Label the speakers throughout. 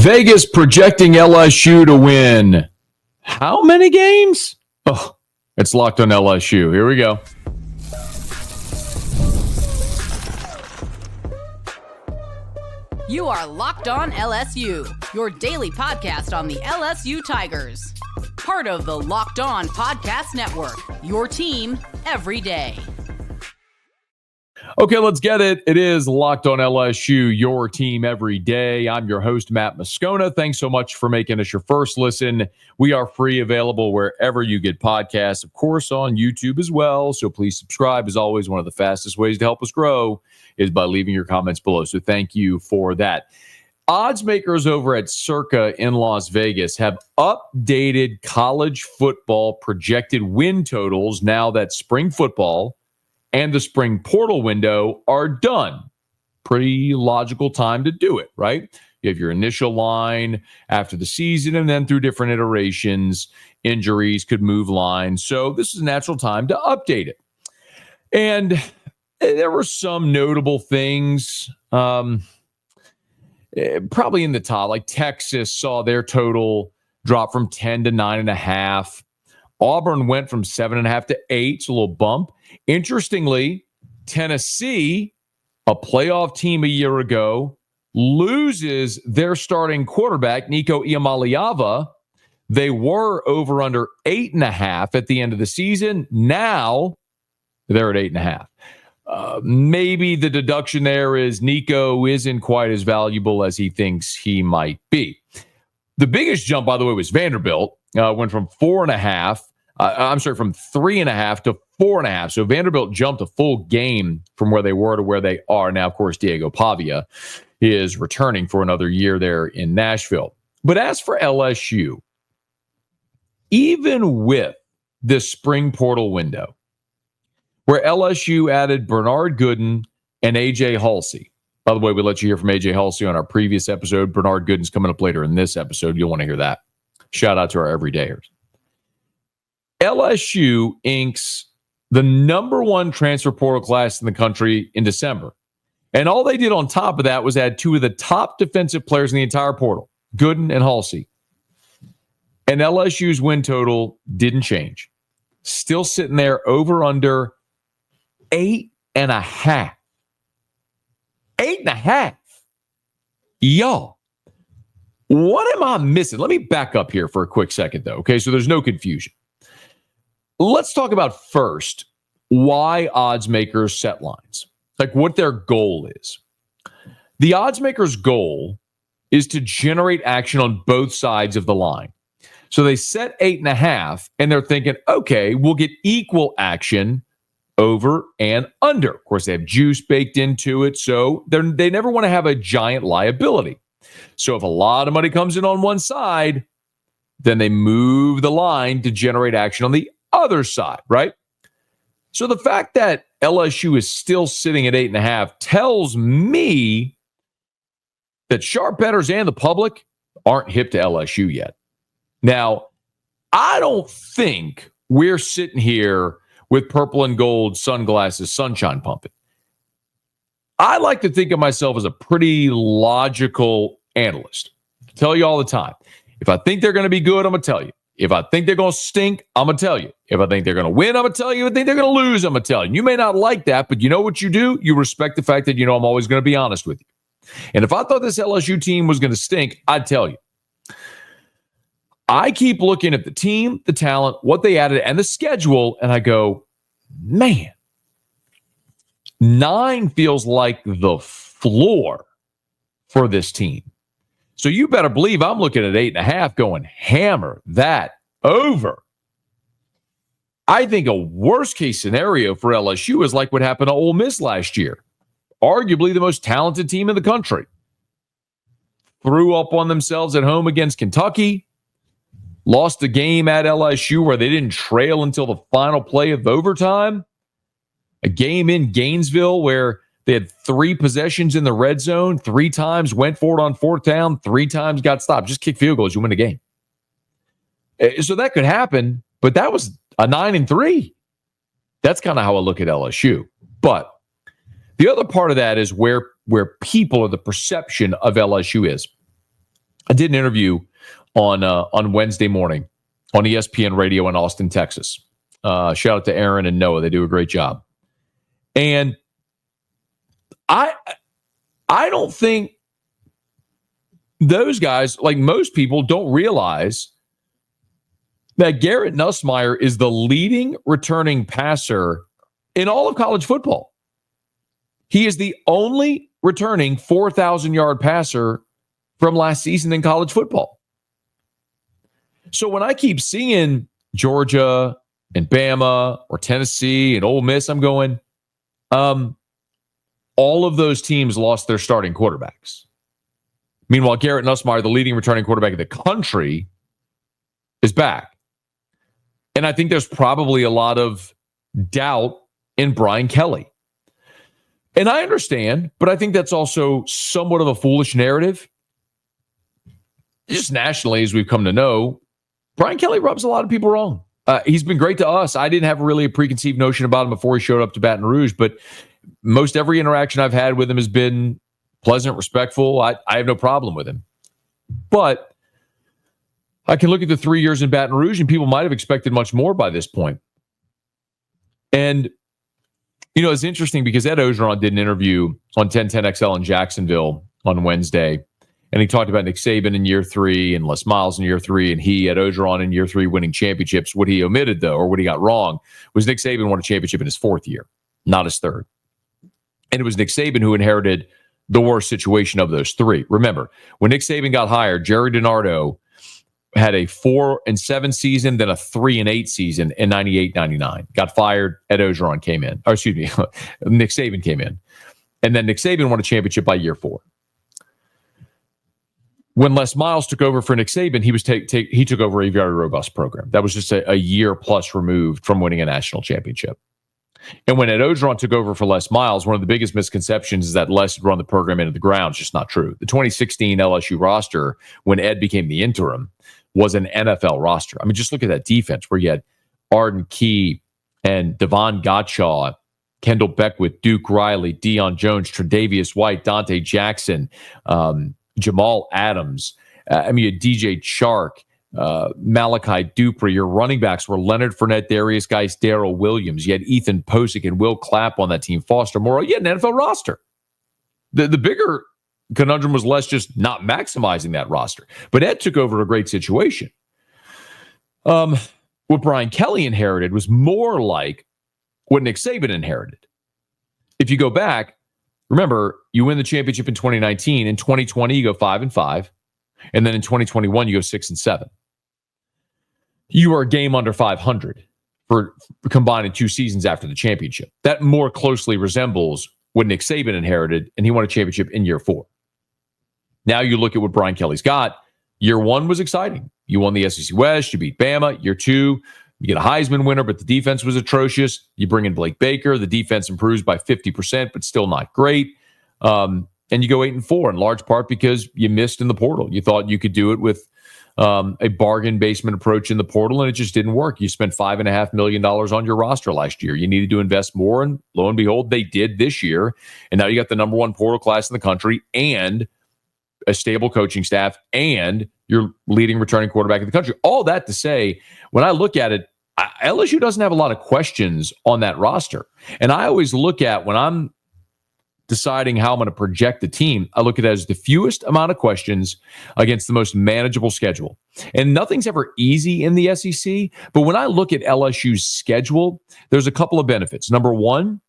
Speaker 1: Vegas projecting LSU to win how many games? Oh, it's locked on LSU. Here we go.
Speaker 2: You are Locked On LSU, your daily podcast on the LSU Tigers. Part of the Locked On Podcast Network, your team every day.
Speaker 1: Okay, let's get it. It is Locked On LSU, your team every day. I'm your host, Matt Moscona. Thanks so much for making us your first listen. We are free, available wherever you get podcasts, of course, on YouTube as well. So please subscribe. As always, one of the fastest ways to help us grow is by leaving your comments below. So thank you for that. Odds makers over at Circa in Las Vegas have updated college football projected win totals now that spring football and the spring portal window are done. Pretty logical time to do it, right? You have your initial line after the season, and then through different iterations, injuries could move lines. So this is a natural time to update it. And there were some notable things, probably in the top, like Texas saw their total drop from 10 to 9.5. Auburn went from 7.5 to 8, so a little bump. Interestingly, Tennessee, a playoff team a year ago, loses their starting quarterback, Nico Iamaleava. They were over under 8.5 at the end of the season. Now they're at 8.5. Maybe the deduction there is Nico isn't quite as valuable as he thinks he might be. The biggest jump, by the way, was Vanderbilt. Went from 4.5. From 3.5 to 4.5. So Vanderbilt jumped a full game from where they were to where they are. Now, of course, Diego Pavia is returning for another year there in Nashville. But as for LSU, even with this spring portal window, where LSU added Bernard Gooden and A.J. Halsey. By the way, we let you hear from A.J. Halsey on our previous episode. Bernard Gooden's coming up later in this episode. You'll want to hear that. Shout out to our everydayers. LSU inks the number one transfer portal class in the country in December. And all they did on top of that was add two of the top defensive players in the entire portal, Gooden and Halsey. And LSU's win total didn't change. Still sitting there over under 8.5. 8.5. Y'all, what am I missing? Let me back up here for a quick second, though. Okay, so there's no confusion. Let's talk about first why odds makers set lines, like what their goal is. The odds makers' goal is to generate action on both sides of the line. So they set 8.5, and they're thinking, okay, we'll get equal action over and under. Of course, they have juice baked into it, so they never want to have a giant liability. So if a lot of money comes in on one side, then they move the line to generate action on the other side, right? So the fact that LSU is still sitting at 8.5 tells me that sharp bettors and the public aren't hip to LSU yet. Now, I don't think we're sitting here with purple and gold sunglasses, sunshine pumping. I like to think of myself as a pretty logical analyst. I tell you all the time. If I think they're going to be good, I'm going to tell you. If I think they're going to stink, I'm going to tell you. If I think they're going to win, I'm going to tell you. If I think they're going to lose, I'm going to tell you. You may not like that, but you know what you do? You respect the fact that, I'm always going to be honest with you. And if I thought this LSU team was going to stink, I'd tell you. I keep looking at the team, the talent, what they added, and the schedule, and I go, man, 9 feels like the floor for this team. So you better believe I'm looking at 8.5 going, hammer that over. I think a worst case scenario for LSU is like what happened to Ole Miss last year. Arguably the most talented team in the country. Threw up on themselves at home against Kentucky. Lost a game at LSU where they didn't trail until the final play of overtime. A game in Gainesville where they had 3 possessions in the red zone, 3 times went for it on 4th down, 3 times got stopped. Just kick field goals, you win the game. So that could happen, but that was a 9-3. That's kind of how I look at LSU. But the other part of that is where people or the perception of LSU is. I did an interview on Wednesday morning on ESPN Radio in Austin, Texas. Shout out to Aaron and Noah. They do a great job. And I don't think those guys, like most people, don't realize that Garrett Nussmeier is the leading returning passer in all of college football. He is the only returning 4,000-yard passer from last season in college football. So when I keep seeing Georgia and Bama or Tennessee and Ole Miss, I'm going, all of those teams lost their starting quarterbacks. Meanwhile, Garrett Nussmeier, the leading returning quarterback in the country, is back. And I think there's probably a lot of doubt in Brian Kelly. And I understand, but I think that's also somewhat of a foolish narrative. Just nationally, as we've come to know, Brian Kelly rubs a lot of people wrong. He's been great to us. I didn't have really a preconceived notion about him before he showed up to Baton Rouge, but most every interaction I've had with him has been pleasant, respectful. I have no problem with him. But I can look at the 3 years in Baton Rouge, and people might have expected much more by this point. And, you know, it's interesting because Ed Ogeron did an interview on 1010XL in Jacksonville on Wednesday, and he talked about Nick Saban in year 3 and Les Miles in year 3, and he, Ed Ogeron, in year 3 winning championships. What he omitted, though, or what he got wrong, was Nick Saban won a championship in his 4th year, not his 3rd. And it was Nick Saban who inherited the worst situation of those 3. Remember, when Nick Saban got hired, Jerry DiNardo had a 4-7 season, then a 3-8 season in 98-99. Got fired. Ed Ogeron came in. Or excuse me, Nick Saban came in. And then Nick Saban won a championship by year 4. When Les Miles took over for Nick Saban, he took over a very robust program. That was just a year plus removed from winning a national championship. And when Ed Ogeron took over for Les Miles, one of the biggest misconceptions is that Les had run the program into the ground. It's just not true. The 2016 LSU roster, when Ed became the interim, was an NFL roster. I mean, just look at that defense where you had Arden Key and Devon Gottschall, Kendall Beckwith, Duke Riley, Deion Jones, Tre'Davious White, Dante Jackson, Jamal Adams. I mean, you had DJ Chark, Malachi Dupre. Your running backs were Leonard Fournette, Darius Geis, Darrell Williams. You had Ethan Posick and Will Clapp on that team. Foster Moreau. You had an NFL roster. The bigger conundrum was Les just not maximizing that roster. But Ed took over a great situation. What Brian Kelly inherited was more like what Nick Saban inherited. If you go back, remember, you win the championship in 2019. In 2020, you go 5-5. And then in 2021, you go 6-7. You are a game under 500 for combining 2 seasons after the championship. That more closely resembles what Nick Saban inherited, and he won a championship in year 4. Now you look at what Brian Kelly's got. Year 1 was exciting. You won the SEC West. You beat Bama. Year 2, you get a Heisman winner, but the defense was atrocious. You bring in Blake Baker. The defense improves by 50%, but still not great. And you go 8-4 in large part because you missed in the portal. You thought you could do it with a bargain basement approach in the portal, and it just didn't work. You spent $5.5 million on your roster last year. You needed to invest more, and lo and behold, they did this year. And now you got the number 1 portal class in the country and a stable coaching staff and your leading returning quarterback in the country. All that to say, when I look at it, LSU doesn't have a lot of questions on that roster. And I always look at, when I'm deciding how I'm going to project the team, I look at it as the fewest amount of questions against the most manageable schedule. And nothing's ever easy in the SEC, but when I look at LSU's schedule, there's a couple of benefits. Number 1,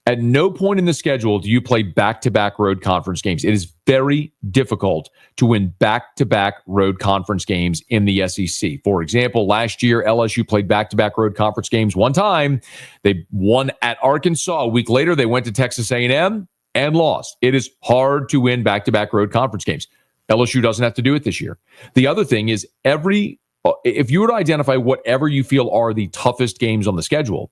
Speaker 1: at no point in the schedule do you play back-to-back road conference games. It is very difficult to win back-to-back road conference games in the SEC. For example, last year, LSU played back-to-back road conference games one time. They won at Arkansas. A week later, they went to Texas A&M and lost. It is hard to win back-to-back road conference games. LSU doesn't have to do it this year. The other thing is, if you were to identify whatever you feel are the toughest games on the schedule,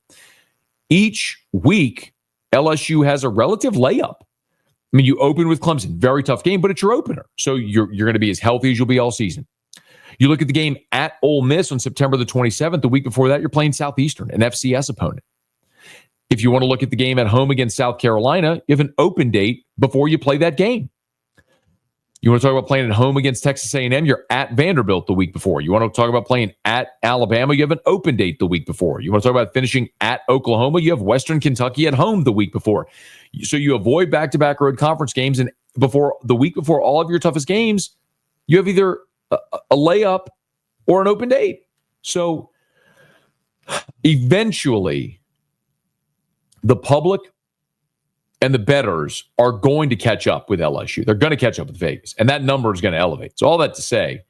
Speaker 1: each week, LSU has a relative layup. I mean, you open with Clemson, very tough game, but it's your opener. So you're going to be as healthy as you'll be all season. You look at the game at Ole Miss on September the 27th. The week before that, you're playing Southeastern, an FCS opponent. If you want to look at the game at home against South Carolina, you have an open date before you play that game. You want to talk about playing at home against Texas A&M? You're at Vanderbilt the week before. You want to talk about playing at Alabama? You have an open date the week before. You want to talk about finishing at Oklahoma? You have Western Kentucky at home the week before. So you avoid back-to-back road conference games, and the week before all of your toughest games, you have either a layup or an open date. So eventually, the public and the bettors are going to catch up with LSU. They're going to catch up with Vegas, and that number is going to elevate. So all that to say,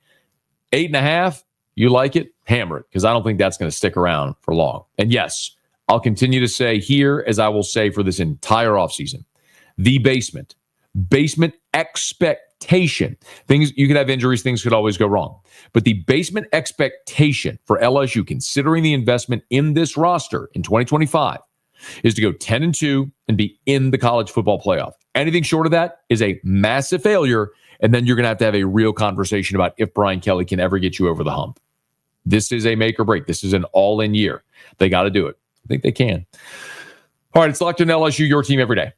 Speaker 1: 8.5, you like it? Hammer it, because I don't think that's going to stick around for long. And yes, I'll continue to say here, as I will say for this entire offseason, the basement expectation. Things, you could have injuries, things could always go wrong. But the basement expectation for LSU, considering the investment in this roster in 2025, is to go 10-2 and be in the college football playoff. Anything short of that is a massive failure, and then you're going to have a real conversation about if Brian Kelly can ever get you over the hump. This is a make or break. This is an all-in year. They got to do it. I think they can. All right, it's Locked On LSU, your team every day.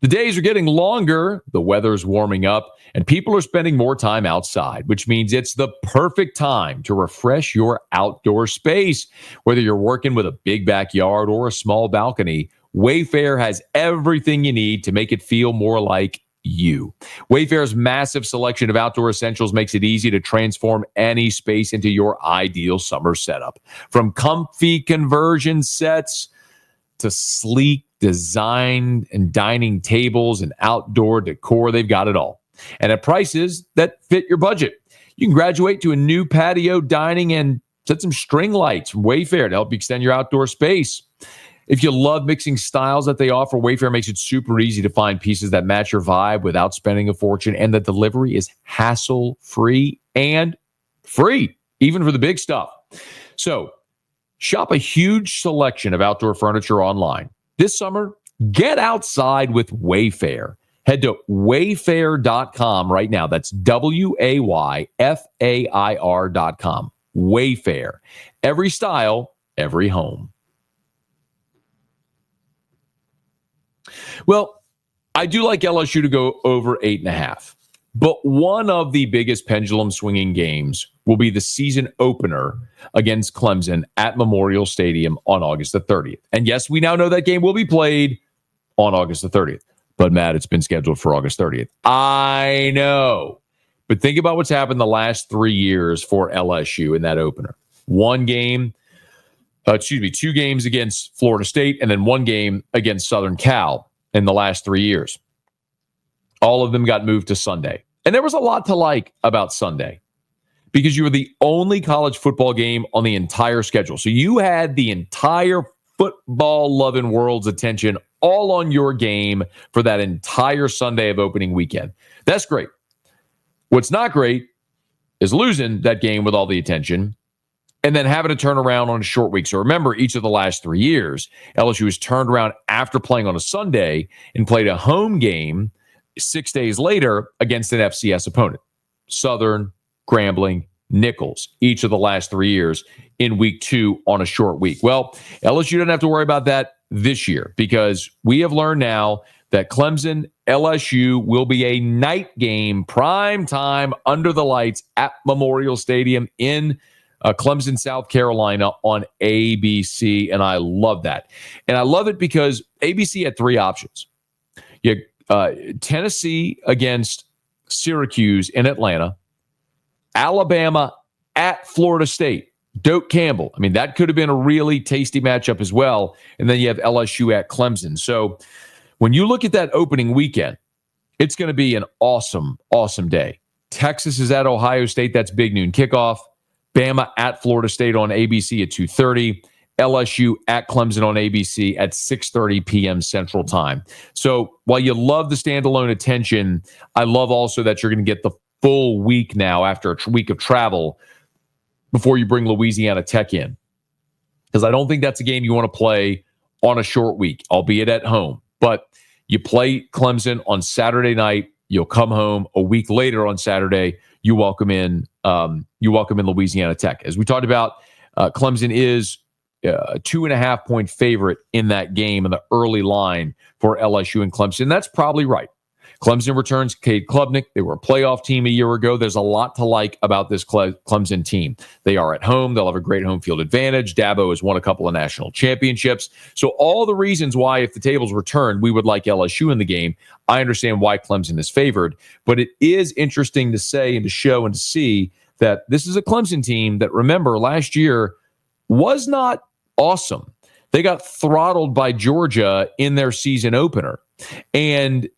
Speaker 1: The days are getting longer, the weather's warming up, and people are spending more time outside, which means it's the perfect time to refresh your outdoor space. Whether you're working with a big backyard or a small balcony, WayFair has everything you need to make it feel more like you. WayFair's massive selection of outdoor essentials makes it easy to transform any space into your ideal summer setup. From comfy conversion sets to sleek design and dining tables and outdoor decor, they've got it all. And at prices that fit your budget. You can graduate to a new patio dining and set some string lights from WayFair to help you extend your outdoor space. If you love mixing styles that they offer, WayFair makes it super easy to find pieces that match your vibe without spending a fortune. And the delivery is hassle-free and free, even for the big stuff. So shop a huge selection of outdoor furniture online. This summer, get outside with WayFair. Head to wayfair.com right now. That's WayFair.com. WayFair. Every style, every home. Well, I do like LSU to go over 8.5. But one of the biggest pendulum swinging games will be the season opener against Clemson at Memorial Stadium on August the 30th. And yes, we now know that game will be played on August the 30th. But Matt, it's been scheduled for August 30th. I know. But think about what's happened the last 3 years for LSU in that opener. 2 games against Florida State, and then 1 game against Southern Cal in the last 3 years. All of them got moved to Sunday. And there was a lot to like about Sunday because you were the only college football game on the entire schedule. So you had the entire football-loving world's attention all on your game for that entire Sunday of opening weekend. That's great. What's not great is losing that game with all the attention and then having to turn around on a short week. So remember, each of the last 3 years, LSU has turned around after playing on a Sunday and played a home game 6 days later against an FCS opponent. Southern, Grambling, Nichols, each of the last 3 years in week 2 on a short week. Well, LSU doesn't have to worry about that this year because we have learned now that Clemson, LSU will be a night game, prime time, under the lights at Memorial Stadium in Clemson, South Carolina on ABC, and I love that. And I love it because ABC had 3 options. You had Tennessee against Syracuse in Atlanta, Alabama at Florida State, Doak Campbell. I mean, that could have been a really tasty matchup as well. And then you have LSU at Clemson. So when you look at that opening weekend, it's going to be an awesome, awesome day. Texas is at Ohio State. That's big noon kickoff. Bama at Florida State on ABC at 2:30. LSU at Clemson on ABC at 6:30 p.m. Central Time. So while you love the standalone attention, I love also that you're going to get the full week now after a week of travel before you bring Louisiana Tech in. Because I don't think that's a game you want to play on a short week, albeit at home. But you play Clemson on Saturday night. You'll come home a week later on Saturday. You welcome in Louisiana Tech. As we talked about, Clemson is a 2.5-point favorite in that game in the early line for LSU and Clemson. That's probably right. Clemson returns Cade Klubnik. They were a playoff team a year ago. There's a lot to like about this Clemson team. They are at home. They'll have a great home field advantage. Dabo has won a couple of national championships. So all the reasons why, if the tables were turned, we would like LSU in the game. I understand why Clemson is favored. But it is interesting to say and to show and to see that this is a Clemson team that, remember, last year was not awesome. They got throttled by Georgia in their season opener. And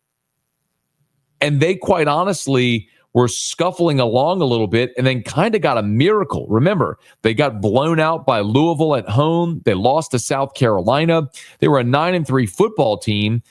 Speaker 1: they quite honestly were scuffling along a little bit and then kind of got a miracle. Remember, they got blown out by Louisville at home. They lost to South Carolina. They were a 9-3 football team,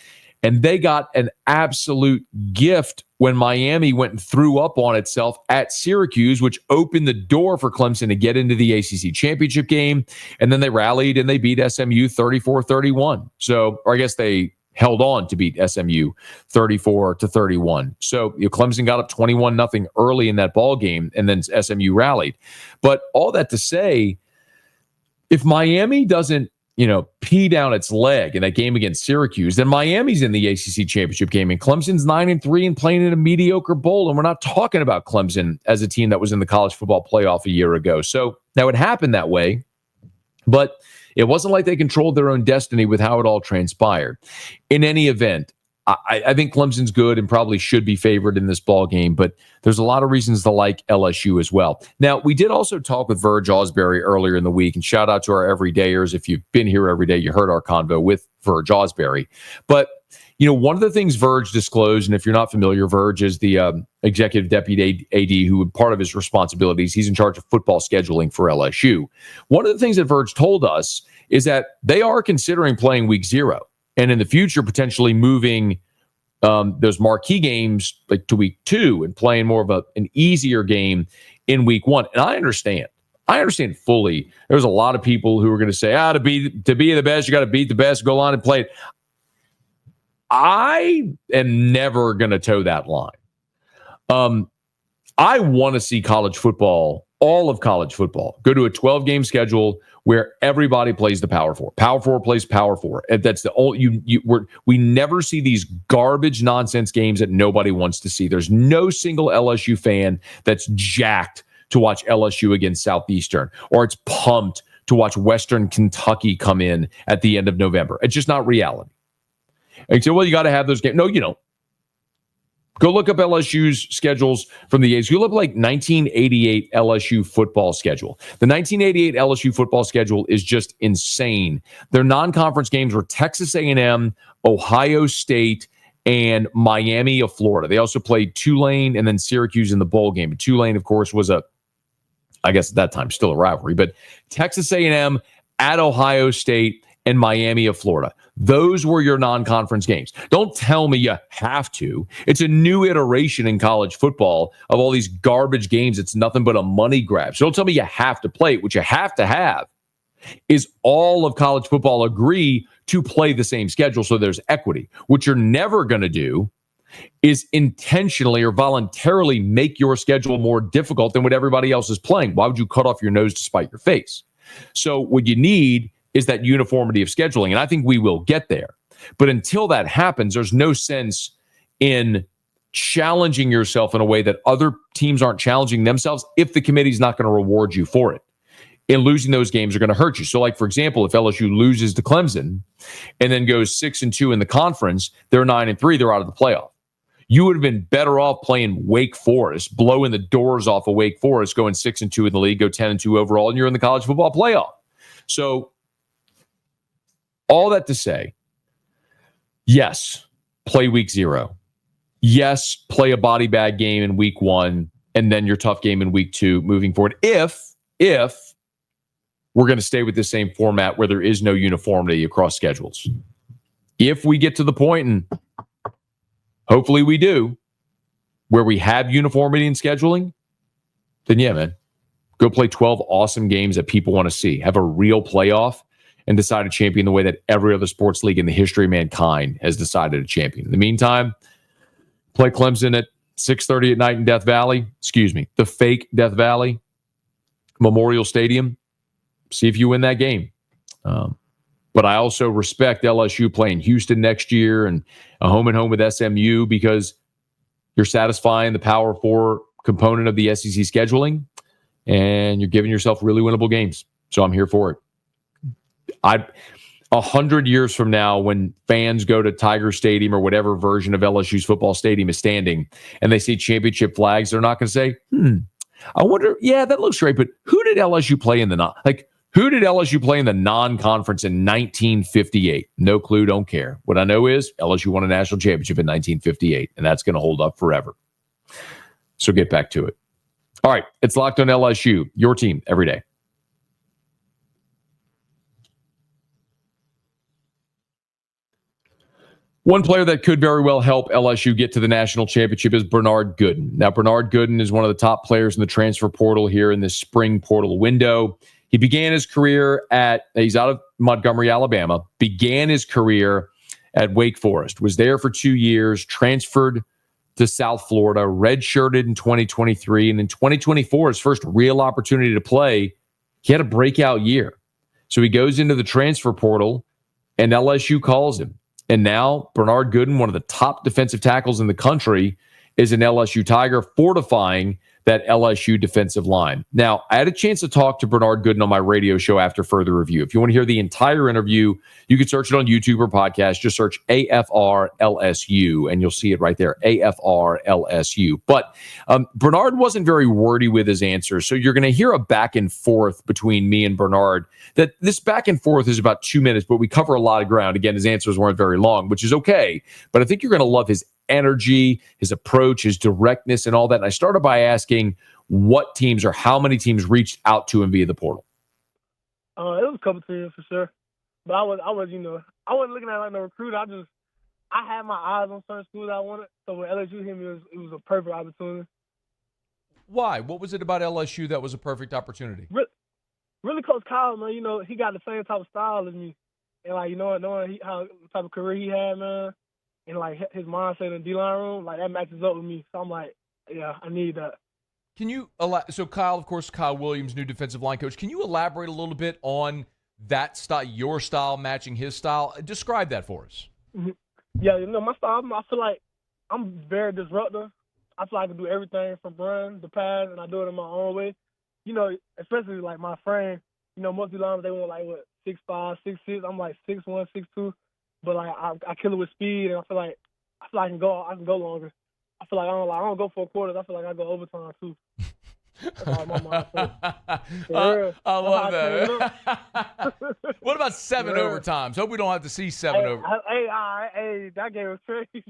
Speaker 1: and they got an absolute gift when Miami went and threw up on itself at Syracuse, which opened the door for Clemson to get into the ACC championship game. And then they rallied and they beat SMU 34-31. So, or I guess they held on to beat SMU 34-31. So Clemson got up 21-0 early in that ball game, and then SMU rallied. But all that to say, if Miami doesn't, pee down its leg in that game against Syracuse, then Miami's in the ACC championship game, and Clemson's 9-3 and playing in a mediocre bowl. And we're not talking about Clemson as a team that was in the college football playoff a year ago. So that would happen that way. But it wasn't like they controlled their own destiny with how it all transpired. In any event, I think Clemson's good and probably should be favored in this ball game, but there's a lot of reasons to like LSU as well. Now, we did also talk with Verge Osbury earlier in the week, and shout out to our everydayers. If you've been here every day, you heard our convo with Verge Osbury. But, one of the things Verge disclosed, and if you're not familiar, Verge is the executive deputy AD who, part of his responsibilities, he's in charge of football scheduling for LSU. One of the things that Verge told us is that they are considering playing week 0. And in the future, potentially moving those marquee games like to week 2 and playing more of an easier game in week 1. And I understand fully. There's a lot of people who are going to say, to be the best, you got to beat the best, go on and play it. I am never going to toe that line. I want to see college football, all of college football, go to a 12-game schedule where everybody plays the Power Four. Power Four plays Power Four. And that's the only we never see these garbage nonsense games that nobody wants to see. There's no single LSU fan that's jacked to watch LSU against Southeastern, or it's pumped to watch Western Kentucky come in at the end of November. It's just not reality. And so, well, you got to have those games. No, you don't. Go look up LSU's schedules from the 80s. Go look up like 1988 LSU football schedule. The 1988 LSU football schedule is just insane. Their non-conference games were Texas A&M, Ohio State, and Miami of Florida. They also played Tulane and then Syracuse in the bowl game. Tulane, of course, was I guess at that time, still a rivalry, but Texas A&M at Ohio State and Miami of Florida. Those were your non-conference games. Don't tell me you have to. It's a new iteration in college football of all these garbage games. It's nothing but a money grab. So don't tell me you have to play it. What you have to have is all of college football agree to play the same schedule so there's equity. What you're never going to do is intentionally or voluntarily make your schedule more difficult than what everybody else is playing. Why would you cut off your nose to spite your face? So what you need is that uniformity of scheduling. And I think we will get there. But until that happens, there's no sense in challenging yourself in a way that other teams aren't challenging themselves if the committee's not going to reward you for it. And losing those games are going to hurt you. So, like, for example, if LSU loses to Clemson and then goes 6-2 in the conference, they're 9-3, they're out of the playoff. You would have been better off playing Wake Forest, blowing the doors off of Wake Forest, going 6-2 in the league, go 10-2 overall, and you're in the college football playoff. So, all that to say, yes, play week 0. Yes, play a body bag game in week 1, and then your tough game in week 2 moving forward. If we're going to stay with the same format where there is no uniformity across schedules. If we get to the point, and hopefully we do, where we have uniformity in scheduling, then yeah, man, go play 12 awesome games that people want to see. Have a real playoff and decide to champion the way that every other sports league in the history of mankind has decided to champion. In the meantime, play Clemson at 6:30 at night in Death Valley. The fake Death Valley, Memorial Stadium. See if you win that game. But I also respect LSU playing Houston next year and a home and home with SMU because you're satisfying the Power 4 component of the SEC scheduling and you're giving yourself really winnable games. So I'm here for it. 100 years from now, when fans go to Tiger Stadium or whatever version of LSU's football stadium is standing and they see championship flags, they're not going to say, I wonder, yeah, that looks great, but who did LSU play in the non-conference in 1958? No clue, don't care. What I know is LSU won a national championship in 1958, and that's going to hold up forever. So get back to it. All right, it's Locked on LSU, your team every day. One player that could very well help LSU get to the national championship is Bernard Gooden. Now, Bernard Gooden is one of the top players in the transfer portal here in this spring portal window. He began his career he's out of Montgomery, Alabama, began his career at Wake Forest, was there for 2 years, transferred to South Florida, redshirted in 2023, and in 2024, his first real opportunity to play, he had a breakout year. So he goes into the transfer portal, and LSU calls him. And now Bernard Gooden, one of the top defensive tackles in the country, is an LSU Tiger, fortifying that LSU defensive line. Now, I had a chance to talk to Bernard Gooden on my radio show after further review. If you want to hear the entire interview, you can search it on YouTube or podcast. Just search AFR LSU, and you'll see it right there, AFR LSU. But Bernard wasn't very wordy with his answers, so you're going to hear a back and forth between me and Bernard. That this back and forth is about 2 minutes, but we cover a lot of ground. Again, his answers weren't very long, which is okay. But I think you're going to love his energy, his approach, his directness, and all that. And I started by asking what teams or how many teams reached out to him via the portal.
Speaker 3: It was a couple teams for sure, but I wasn't looking at it like no recruiter. I had my eyes on certain schools I wanted. So when LSU hit me, it was a perfect opportunity.
Speaker 4: Why? What was it about LSU that was a perfect opportunity?
Speaker 3: Really, Coach Kyle, man. He got the same type of style as me, and knowing how type of career he had, man. And, his mindset in the D-line room, that matches up with me. So I'm like, yeah, I need that.
Speaker 4: Can you so Kyle, of course, Kyle Williams, new defensive line coach. Can you elaborate a little bit on that style, your style matching his style? Describe that for us.
Speaker 3: Mm-hmm. Yeah, my style, I feel like I'm very disruptive. I feel like I can do everything from run to pass, and I do it in my own way. Especially my frame. Most of the linemen, they want 6'5", 6'6". I'm 6'1", 6'2". But I kill it with speed, and I feel like I can go longer. I feel like I don't go for quarters. I feel like I go overtime too. That's how my mindset.
Speaker 4: I love that. What about 7 overtimes? Hope we don't have to see 7 over.
Speaker 3: Hey, that game was crazy.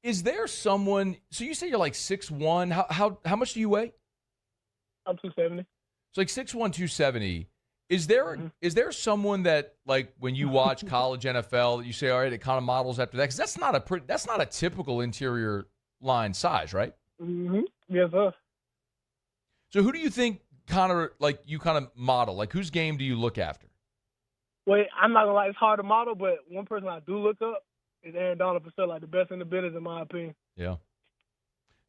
Speaker 4: Is there someone? So you say you're 6'1". How much do you weigh?
Speaker 3: I'm 270.
Speaker 4: So 6'1", 270. Is there someone that when you watch college NFL that you say, all right, it kind of models after that? Because that's not a typical interior line size, right?
Speaker 3: Mm-hmm. Yes, sir.
Speaker 4: So who do you think you model? Whose game do you look after?
Speaker 3: Well, I'm not gonna lie, it's hard to model, but one person I do look up is Aaron Donald for sure, the best in the business in my opinion.
Speaker 4: Yeah.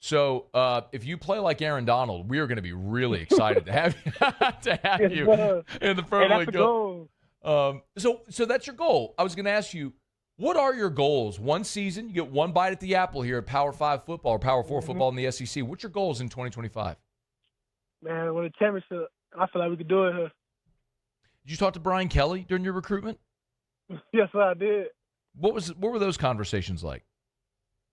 Speaker 4: So if you play like Aaron Donald, we are going to be really excited to have you in the Pro League.
Speaker 3: Goal.
Speaker 4: So that's your goal. I was going to ask you, what are your goals? One season, you get one bite at the apple here at Power 5 football or Power 4 football in the SEC. What's your goals in 2025?
Speaker 3: Man, with the championship, I feel like we could do it here.
Speaker 4: Did you talk to Brian Kelly during your recruitment?
Speaker 3: Yes, sir, I did.
Speaker 4: What were those conversations like?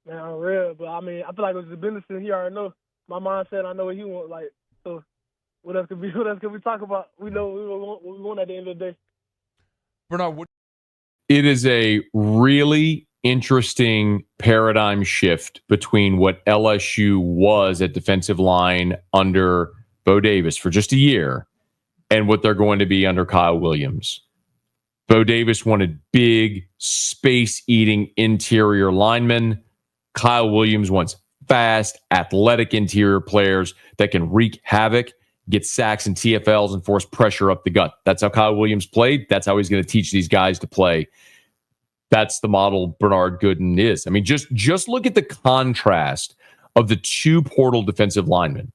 Speaker 3: Man, I'm real, but I feel like it was the business that he already know. My mindset, I know what he wants. So what else could we talk about? We know what we want at the end of the day.
Speaker 4: Bernard,
Speaker 1: it is a really interesting paradigm shift between what LSU was at defensive line under Bo Davis for just a year and what they're going to be under Kyle Williams. Bo Davis wanted big, space-eating interior linemen. Kyle Williams wants fast, athletic interior players that can wreak havoc, get sacks and TFLs, and force pressure up the gut. That's how Kyle Williams played. That's how he's going to teach these guys to play. That's the model Bernard Gooden is. Just look at the contrast of the two portal defensive linemen.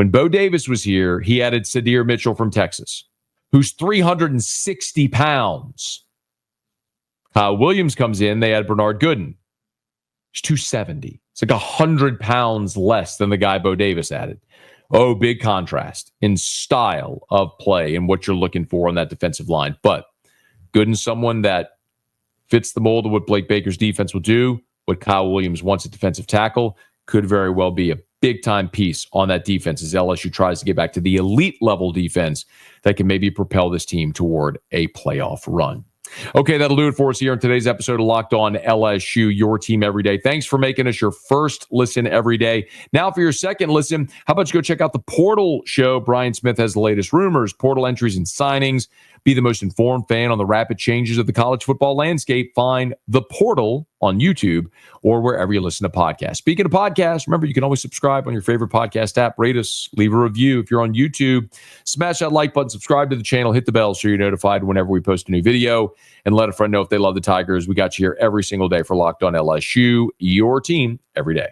Speaker 1: When Bo Davis was here, he added Sadir Mitchell from Texas, who's 360 pounds. Kyle Williams comes in. They add Bernard Gooden. He's 270. It's like 100 pounds less than the guy Bo Davis added. Oh, big contrast in style of play and what you're looking for on that defensive line. But Gooden's someone that fits the mold of what Blake Baker's defense will do. What Kyle Williams wants at defensive tackle could very well be a big-time piece on that defense as LSU tries to get back to the elite-level defense that can maybe propel this team toward a playoff run. Okay, that'll do it for us here in today's episode of Locked On LSU, your team every day. Thanks for making us your first listen every day. Now for your second listen, how about you go check out the Portal Show? Brian Smith has the latest rumors, portal entries, and signings. Be the most informed fan on the rapid changes of the college football landscape. Find The Portal on YouTube or wherever you listen to podcasts. Speaking of podcasts, remember, you can always subscribe on your favorite podcast app. Rate us, leave a review. If you're on YouTube, smash that like button, subscribe to the channel, hit the bell so you're notified whenever we post a new video, and let a friend know if they love the Tigers. We got you here every single day for Locked On LSU, your team every day.